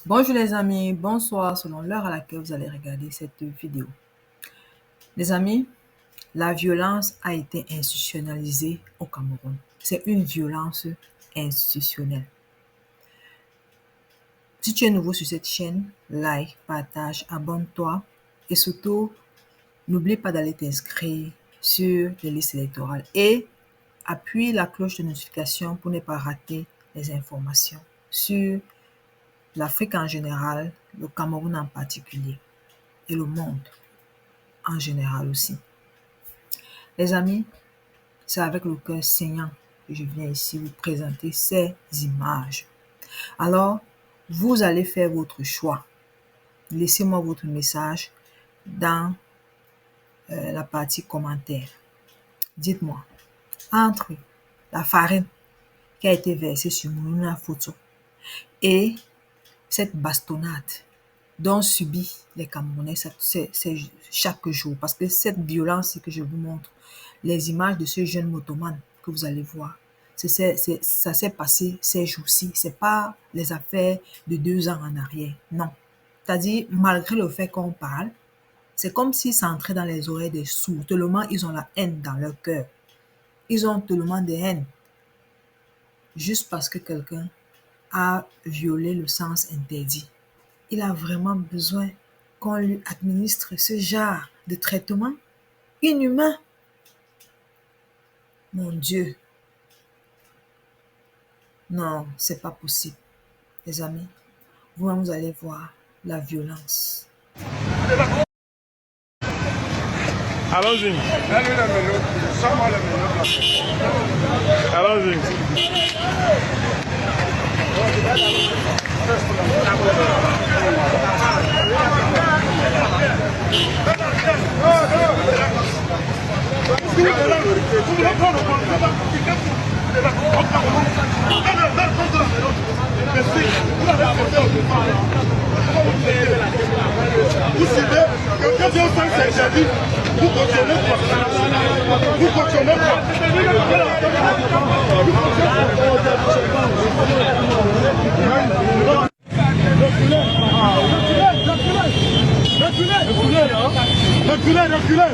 Bonjour les amis, bonsoir selon l'heure à laquelle vous allez regarder cette vidéo. Les amis, la violence a été institutionnalisée au Cameroun. C'est une violence institutionnelle. Si tu es nouveau sur cette chaîne, like, partage, abonne-toi et surtout, n'oublie pas d'aller t'inscrire sur les listes électorales et appuie la cloche de notification pour ne pas rater les informations sur l'Afrique en général, le Cameroun en particulier et le monde en général aussi. Les amis, c'est avec le cœur saignant que je viens ici vous présenter ces images. Alors, vous allez faire votre choix. Laissez-moi votre message dans la partie commentaires. Dites-moi, entre la farine qui a été versée sur mon photo et cette bastonnade dont subit les Camerounais chaque jour. Parce que cette violence que je vous montre, les images de ce jeune motoman que vous allez voir, ça s'est passé ces jours-ci. Ce n'est pas les affaires de 2 ans en arrière. Non. C'est-à-dire, malgré le fait qu'on parle, c'est comme si ça entrait dans les oreilles des sourds. Tellement ils ont la haine dans leur cœur. Ils ont tellement de haine. Juste parce que quelqu'un a violé le sens interdit. Il a vraiment besoin qu'on lui administre ce genre de traitement inhumain. Mon Dieu. Non, c'est pas possible. Les amis, vous-même, vous allez voir la violence. Allons-y. Allons-y. Vous savez, quand Dieu s'est servi, vous continuez pas. Vous continuez pas.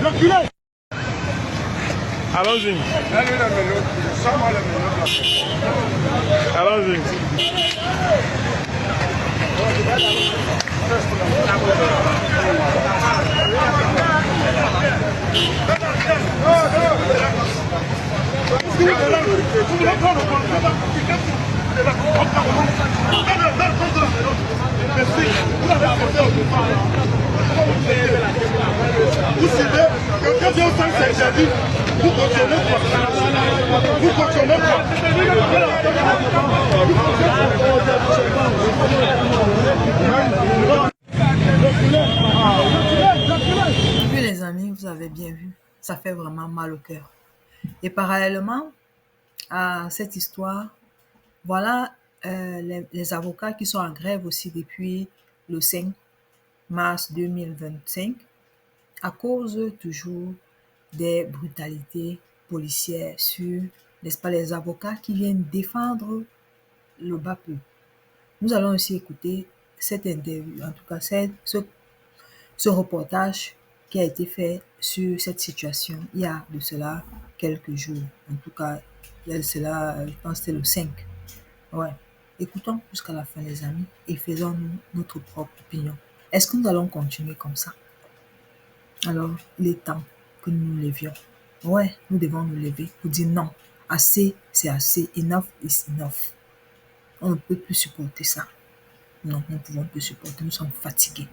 Reculez. Allons-y. Allons-y. Vous savez, quand Dieu s'est servi, vous continuez pas. Vous continuez pas. Puis les amis, vous avez bien vu, ça fait vraiment mal au cœur. Et parallèlement à cette histoire, voilà les avocats qui sont en grève aussi depuis le 5 mars 2025 à cause toujours des brutalités policières sur, n'est-ce pas, les avocats qui viennent défendre le bas peuple. Nous allons aussi écouter cette interview, en tout cas ce reportage qui a été fait sur cette situation il y a de cela quelques jours. En tout cas, il y a de cela, je pense que c'était le 5. Ouais. Écoutons jusqu'à la fin, les amis, et faisons-nous notre propre opinion. Est-ce que nous allons continuer comme ça? Alors, il est temps que nous nous levions. Ouais, nous devons nous lever pour dire non. Assez, c'est assez. Enough is enough. On ne peut plus supporter ça. Non, nous ne pouvons plus supporter. Nous sommes fatigués.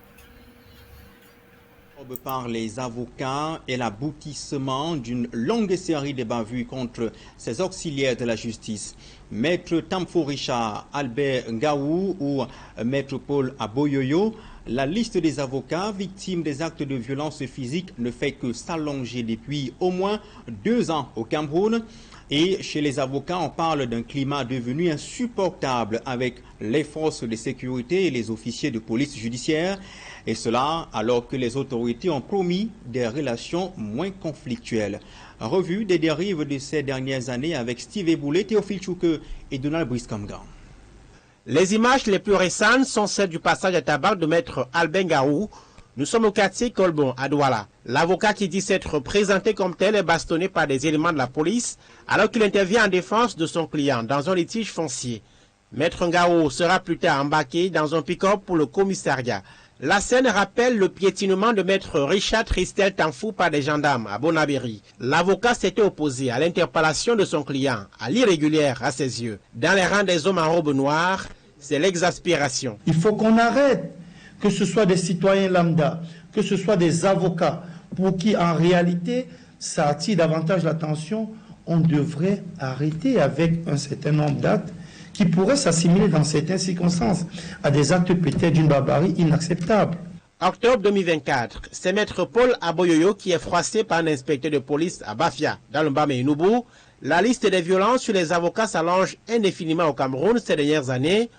Par les avocats et l'aboutissement d'une longue série de bavures contre ces auxiliaires de la justice. Maître Tamfo Richard, Albert Ngaou ou Maître Paul Aboyoyo, la liste des avocats victimes des actes de violence physique ne fait que s'allonger depuis au moins 2 ans au Cameroun. Et chez les avocats, on parle d'un climat devenu insupportable avec les forces de sécurité et les officiers de police judiciaire. Et cela alors que les autorités ont promis des relations moins conflictuelles. Revue des dérives de ces dernières années avec Steve Eboulé, Théophile Chouke et Donald Briskamgan. Les images les plus récentes sont celles du passage à tabac de maître Albert Ngaou. Nous sommes au quartier Colbon, à Douala. L'avocat qui dit s'être présenté comme tel est bastonné par des éléments de la police alors qu'il intervient en défense de son client dans un litige foncier. Maître Ngaou sera plus tard embarqué dans un pick-up pour le commissariat. La scène rappelle le piétinement de maître Richard Tristel Tanfou par des gendarmes à Bonabéry. L'avocat s'était opposé à l'interpellation de son client, à l'irrégulière à ses yeux. Dans les rangs des hommes en robe noire, c'est l'exaspération. Il faut qu'on arrête, que ce soit des citoyens lambda, que ce soit des avocats, pour qui en réalité ça attire davantage l'attention. On devrait arrêter avec un certain nombre d'actes qui pourraient s'assimiler dans certaines circonstances à des actes peut-être d'une barbarie inacceptable. Octobre 2024, c'est maître Paul Aboyoyo qui est froissé par un inspecteur de police à Bafia, dans le Bamé-Noubou. La liste des violences sur les avocats s'allonge indéfiniment au Cameroun ces dernières années.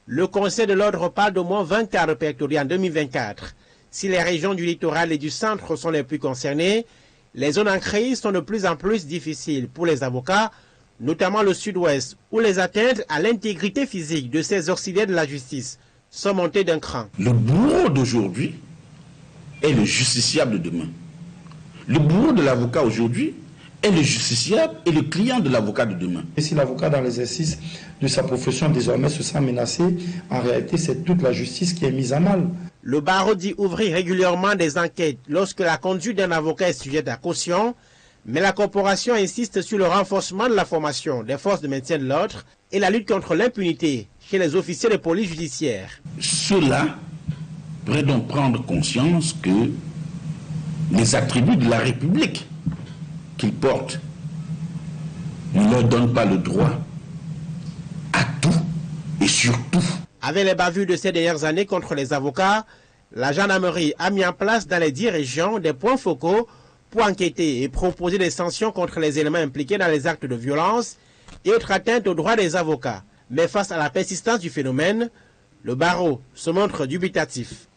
Le Conseil de l'ordre parle d'au moins 20 cas répertoriés en 2024. Si les régions du littoral et du centre sont les plus concernées, les zones en crise sont de plus en plus difficiles pour les avocats, notamment le sud-ouest, où les atteintes à l'intégrité physique de ces auxiliaires de la justice sont montées d'un cran. Le bourreau d'aujourd'hui est le justiciable de demain. Le bourreau de l'avocat aujourd'hui est le justiciable et le client de l'avocat de demain. Et si l'avocat dans l'exercice de sa profession désormais se sent menacé, en réalité c'est toute la justice qui est mise à mal. Le barreau dit ouvrir régulièrement des enquêtes lorsque la conduite d'un avocat est sujette à caution, mais la corporation insiste sur le renforcement de la formation des forces de maintien de l'ordre et la lutte contre l'impunité chez les officiers de police judiciaire. Ceux-là pourraient donc prendre conscience que les attributs de la République qu'ils portent ne leur donnent pas le droit à tout et surtout. Avec les bavures de ces dernières années contre les avocats, la gendarmerie a mis en place dans les 10 régions des points focaux pour enquêter et proposer des sanctions contre les éléments impliqués dans les actes de violence et autres atteintes aux droits des avocats. Mais face à la persistance du phénomène, le barreau se montre dubitatif.